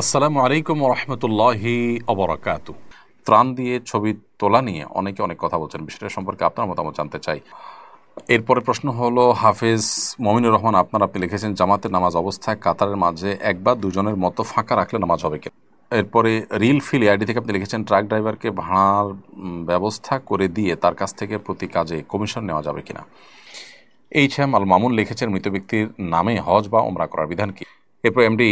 আসসালামু আলাইকুম রহমতুল্লাহি অবরাকাতু। ত্রাণ দিয়ে ছবি তোলা নিয়ে অনেকে অনেক কথা বলছেন, বিষয়টা সম্পর্কে আপনার মতামত জানতে চাই। এরপরে প্রশ্ন হলো, হাফেজ মমিনুর রহমান আপনি লিখেছেন, জামাতের নামাজ অবস্থায় কাতারের মাঝে এক বা দুজনের মতো ফাঁকা রাখলে নামাজ হবে কিনা। এরপরে রিল ফিল আইডি থেকে আপনি লিখেছেন, ট্রাক ড্রাইভারকে ভাড়ার ব্যবস্থা করে দিয়ে তার কাছ থেকে প্রতি কাজে কমিশন নেওয়া যাবে কিনা। এইচ.এম. আল মামুন লিখেছেন, মৃত ব্যক্তির নামে হজ বা ওমরা করার বিধান কি। এরপর এমডি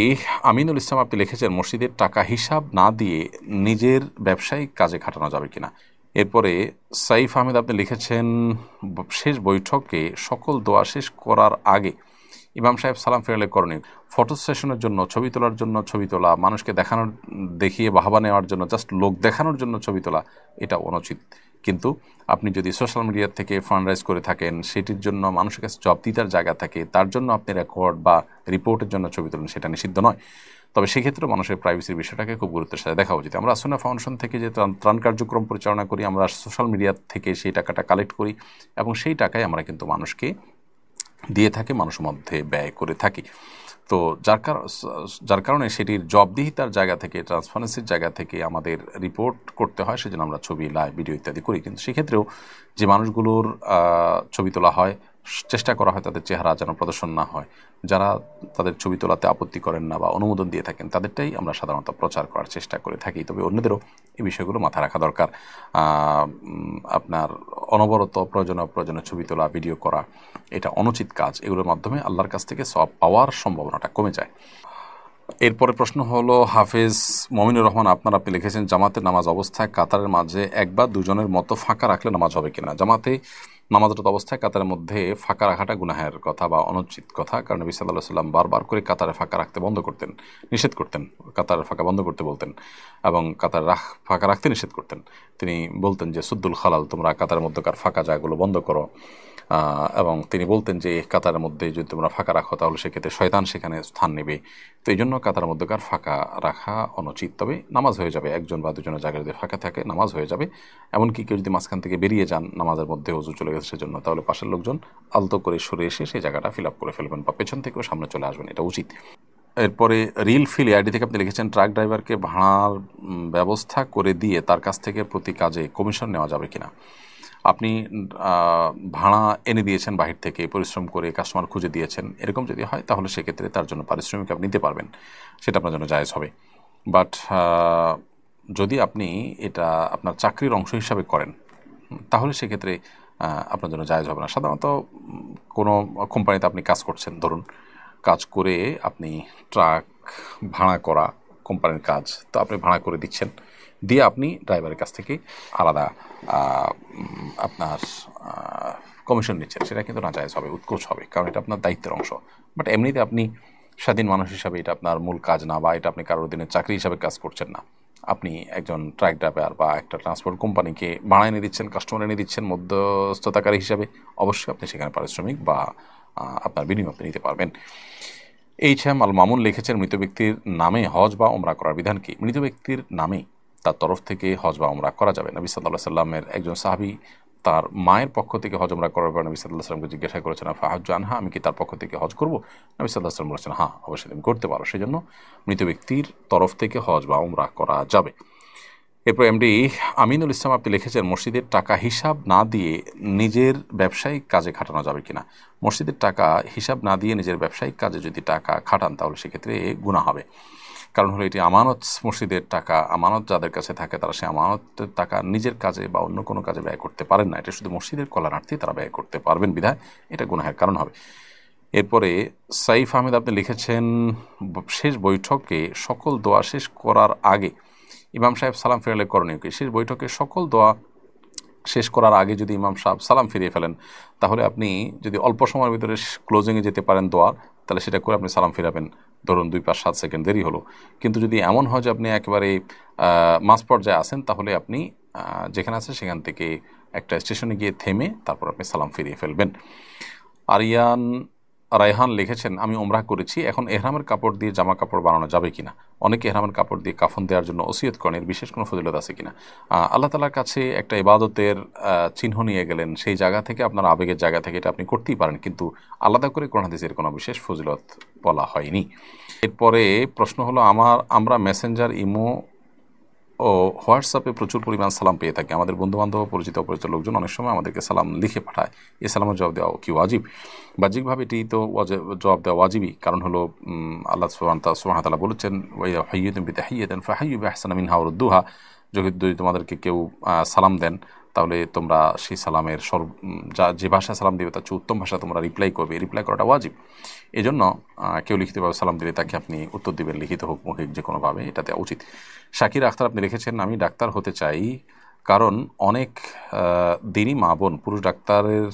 আমিনুল ইসলাম আপনি লিখেছেন, মসজিদের টাকা হিসাব না দিয়ে নিজের ব্যবসায়িক কাজে খাটানো যাবে কিনা। এরপরে সাইফ আহমেদ আপনি লিখেছেন, শেষ বৈঠকে সকল দোয়া শেষ করার আগে ইমাম সাহেব সালাম ফেরালে করণীয়। ফটো সেশনের জন্য ছবি তোলার জন্য ছবি তোলা, মানুষকে দেখিয়ে বাহাবা নেওয়ার জন্য, জাস্ট লোক দেখানোর জন্য ছবি তোলা, এটা অনুচিত। কিন্তু আপনি যদি সোশ্যাল মিডিয়া থেকে ফান্ড রাইজ করে থাকেন, সেটির জন্য মানুষের কাছে জবাবদিহিতার জায়গা থাকে, তার জন্য আপনি রেকর্ড বা রিপোর্টের জন্য ছবি তোলেন, সেটা নিষিদ্ধ নয়। তবে সেক্ষেত্রে মানুষের প্রাইভেসির বিষয়টাকে খুব গুরুত্বের সাথে দেখা উচিত। আমরা আসুনা ফাউন্ডেশন থেকে যে ত্রাণ কার্যক্রম পরিচালনা করি, আমরা সোশ্যাল মিডিয়া থেকে সেই টাকাটা কালেক্ট করি এবং সেই টাকায় আমরা কিন্তু মানুষকে দিয়ে থাকি, মানুষের মধ্যে ব্যয় করে থাকি। তো যার কারণে সেটির জবাবদিহিতার জায়গা থেকে, ট্রান্সপারেন্সির জায়গা থেকে আমাদের রিপোর্ট করতে হয়, সেজন্য আমরা ছবি, লাইভ, ভিডিও ইত্যাদি করি। কিন্তু সেক্ষেত্রেও যে মানুষগুলোর ছবি তোলা হয়, চেষ্টা করা হয় তাদের চেহারা যেন প্রদর্শন না হয়। যারা তাদের ছবি তোলাতে আপত্তি করেন না বা অনুমোদন দিয়ে থাকেন, তাদেরটাই আমরা সাধারণত প্রচার করার চেষ্টা করে থাকি। তবে অন্যদেরও এই বিষয়গুলো মাথায় রাখা দরকার। আপনার অনবরত প্রয়োজনীয় ছবি তোলা, ভিডিও করা, এটা অনুচিত কাজ। এগুলোর মাধ্যমে আল্লাহর কাছ থেকে সওয়াব পাওয়ার সম্ভাবনাটা কমে যায়। এরপরে প্রশ্ন হলো, হাফেজ মমিনুর রহমান আপনি লিখেছেন, জামাতের নামাজ অবস্থায় কাতারের মাঝে এক বা দুজনের মতো ফাঁকা রাখলে নামাজ হবে কিনা। জামাতে নামাজরত অবস্থায় কাতারের মধ্যে ফাঁকা রাখাটা গুনাহের কথা বা অনুচিত কথা, কারণ নবী সাল্লাল্লাহু আলাইহি ওয়াসাল্লাম বারবার করে কাতারে ফাঁকা রাখতে নিষেধ করতেন, কাতারের ফাঁকা বন্ধ করতে বলতেন এবং ফাঁকা রাখতে নিষেধ করতেন। তিনি বলতেন যে সুদ্দুল খালাল, তোমরা কাতারের মধ্যকার ফাঁকা জায়গাগুলো বন্ধ করো। এবং তিনি বলতেন যে কাতারের মধ্যে যদি তোমরা ফাঁকা রাখো তাহলে সেক্ষেত্রে শয়তান সেখানে স্থান নেবে। তো এই জন্য কাতারের মধ্যকার ফাঁকা রাখা অনুচিত। তবে নামাজ হয়ে যাবে, একজন বা দুজনের জায়গায় যদি ফাঁকা থাকে নামাজ হয়ে যাবে। এমনকি কেউ যদি মাঝখান থেকে বেরিয়ে যান, নামাজের মধ্যে ওযু চলে গেছে সেজন্য, তাহলে পাশের লোকজন আলতো করে সরে এসে সেই জায়গাটা ফিল আপ করে ফেলবেন বা পেছন থেকেও সামনে চলে আসবেন, এটা উচিত। এরপরে রিল ফিল আইডি থেকে আপনি লিখেছেন, ট্রাক ড্রাইভারকে ভাড়ার ব্যবস্থা করে দিয়ে তার কাছ থেকে প্রতি কাজে কমিশন নেওয়া যাবে কিনা। আপনি ভাড়া এনে দিয়েছেন বাহির থেকে, পরিশ্রম করে কাস্টমার খুঁজে দিয়েছেন, এরকম যদি হয় তাহলে সেক্ষেত্রে তার জন্য পারিশ্রমিক আপনি নিতে পারবেন, সেটা আপনার জন্য জায়েজ হবে। বাট যদি আপনি এটা আপনার চাকরির অংশ হিসাবে করেন, তাহলে সেক্ষেত্রে আপনার জন্য জায়েজ হবে না। সাধারণত কোনো কোম্পানিতে আপনি কাজ করছেন, ধরুন কাজ করে আপনি ট্রাক ভাড়া করা কোম্পানির কাজ, তো আপনি ভাড়া করে দিচ্ছেন, দিয়ে আপনি ড্রাইভারের কাছ থেকে আলাদা আপনার কমিশন নিচ্ছেন, সেটা কিন্তু নাজায়েজ হবে, উৎকোচ হবে, কারণ এটা আপনার দায়িত্বের অংশ। বাট এমনিতে আপনি স্বাধীন মানুষ হিসাবে এটা আপনার মূল কাজ না, বা এটা আপনি কারোর দিনের চাকরি হিসাবে কাজ করছেন না। আপনি একজন ট্রাক ড্রাইভার বা একটা ট্রান্সপোর্ট কোম্পানিকে ভাড়া এনে দিচ্ছেন, কাস্টমার এনে দিচ্ছেন মধ্যস্থতাকারী হিসাবে, অবশ্যই আপনি সেখানে পারিশ্রমিক বা আপনার বিনিময় আপনি নিতে পারবেন। এইচ.এম. আল মামুন লিখেছেন, মৃত ব্যক্তির নামে হজ বা ওমরা করার বিধান কি। মৃত ব্যক্তির নামে তার তরফ থেকে হজ বা ওমরা করা যাবে। নবী সাল্লাল্লাহু আলাইহি সাল্লামের একজন সাহাবী তার মায়ের পক্ষ থেকে হজ ওমরা করার পর নবী সাল্লাল্লাহু আলাইহি সাল্লামকে জিজ্ঞাসা করেছেন, ফাহাজ্জু আনহা, আমি কি তার পক্ষ থেকে হজ করব। নবী সাল্লাল্লাহু আলাইহি সাল্লাম বলেছেন, হ্যাঁ অবশ্যই তুমি করতে পারো। সেজন্য মৃত ব্যক্তির তরফ থেকে হজ বা ওমরা করা যাবে। এরপর এমডি আমিনুল ইসলাম আপনি লিখেছেন, মসজিদের টাকা হিসাব না দিয়ে নিজের ব্যবসায়িক কাজে খাটানো যাবে কিনা। মসজিদের টাকা হিসাব না দিয়ে নিজের ব্যবসায়িক কাজে যদি টাকা খাটান তাহলে সেক্ষেত্রে গুনাহ হবে। কারণ হলো এটি আমানত, মসজিদের টাকা আমানত যাদের কাছে থাকে তারা সেই আমানতের টাকা নিজের কাজে বা অন্য কোনো কাজে ব্যয় করতে পারেন না, এটা শুধু মসজিদের কল্যাণার্থে তারা ব্যয় করতে পারবেন, বিধায় এটা গুনাহের কারণ হবে। এরপরে সাইফ আহমেদ আপনি লিখেছেন, শেষ বৈঠকে সকল দোয়া শেষ করার আগে ইমাম সাহেব সালাম ফেরালে করণীয় কি। শেষ বৈঠকে সকল দোয়া শেষ করার আগে যদি ইমাম সাহেব সালাম ফিরিয়ে ফেলেন, তাহলে আপনি যদি অল্প সময়ের ভিতরে ক্লোজিংয়ে যেতে পারেন দোয়া, তাহলে সেটা করে আপনি সালাম ফিরাবেন। ধরুন 2-5-7 সেকেন্ড দেরি হলো। কিন্তু যদি এমন হয় যে আপনি একেবারে মাঝ পর্যায়ে আসেন, তাহলে আপনি যেখানে আছেন সেখান থেকে একটা স্টেশনে গিয়ে থেমে তারপর আপনি সালাম ফিরিয়ে ফেলবেন। আরিয়ান রায়হান লিখেছেন, আমি ওমরাহ করেছি, এখন এহরামের কাপড় দিয়ে জামা কাপড় বানানো যাবে কিনা? অনেকে এহরামের কাপড় দিয়ে কাফন দেওয়ার জন্য ওসিয়ত করেন, এর বিশেষ কোনো ফজিলত আছে কিনা? আল্লাহ তালার কাছে একটা ইবাদতের চিহ্ন নিয়ে গেলেন, সেই জায়গা থেকে আপনার আবেগের জায়গা থেকে এটা আপনি করতেই পারেন, কিন্তু আলাদা করে কোরআন হাদিসের কোনো বিশেষ ফজিলত বলা হয়নি। এরপরে প্রশ্ন হলো, আমরা মেসেঞ্জার, ইমো ও হোয়াটসঅ্যাপে প্রচুর পরিমাণ সালাম পেয়ে থাকি। আমাদের বন্ধুবান্ধব, পরিচিত অপরিচিত লোকজন অনেক সময় আমাদেরকে সালাম লিখে পাঠায়। এই সালামের জবাব দেওয়া কি ওয়াজিব? বাহ্যিকভাবে এটি তো জবাব দেওয়া ওয়াজিবই, কারণ হলো আল্লাহ সুবহানাহু ওয়া তাআলা বলেছেন, ওয়া হাইয়্যুতুম বিতাহিয়্যাতিন ফাহাইয়্যু বিআহসানা মিনহা আও রুদ্দুহা, যদি তোমাদেরকে কেউ সালাম দেন তাহলে তোমরা সেই সালামের যে ভাষায় সালাম দিবে তার চেয়ে উত্তম ভাষা তোমরা রিপ্লাই করবে। রিপ্লাই করাটা ওয়াজিব। এই জন্য কেউ লিখিতভাবে সালাম দিলে তাকে আপনি উত্তর দিবেন, লিখিত হোক মৌখিক যে কোনোভাবে, এটা দেওয়া উচিত। শাকির আখতার আপনি লিখেছেন, আমি ডাক্তার হতে চাই, কারণ অনেক দিনই মা বোন পুরুষ ডাক্তারের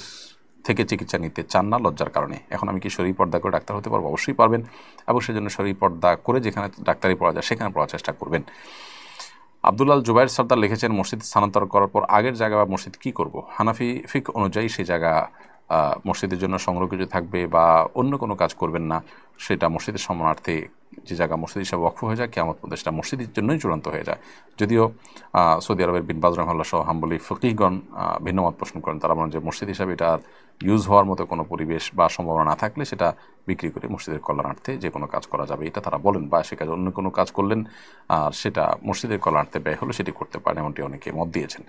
থেকে চিকিৎসা নিতে চান না লজ্জার কারণে। এখন আমি কি শরীর পর্দা করে ডাক্তার হতে পারবো? অবশ্যই পারবেন, এবং সেজন্য শরীর পর্দা করে যেখানে ডাক্তারি পড়া যায় সেখানে পড়ার চেষ্টা করবেন। আব্দুল্লাল জুবাইর সর্দার লিখেছেন, মসজিদ স্থানান্তর করার পর আগের জায়গা বা মসজিদ কী করব? হানাফি ফিক অনুযায়ী সেই জায়গা মসজিদের জন্য সংরক্ষিত থাকবে, বা অন্য কোনো কাজ করবেন না। সেটা মসজিদের সম্মানার্থে যে জায়গা মসজিদ হিসাবে ওয়াকফ হয়ে যায়, কিয়ামত পর্যন্ত সেটা মসজিদের জন্যই চূড়ান্ত হয়ে যায়। যদিও সৌদি আরবের বিন বাজ রাহিমাহুল্লাহ সহ হাম্বলি ফকিহগণ ভিন্নমত পোষণ করেন। তারা বলেন যে মসজিদ হিসাবে এটা ইউজ হওয়ার মতো কোনো পরিবেশ বা সম্ভাবনা না থাকলে সেটা বিক্রি করে মসজিদের কল্যাণার্থে যে কোনো কাজ করা যাবে, এটা তারা বলেন। বা সে কাজ অন্য কোনো কাজ করলেন আর সেটা মসজিদের কল্যাণার্থে ব্যয় হলো, সেটি করতে পারেন, এমনটি অনেকে মত দিয়েছেন।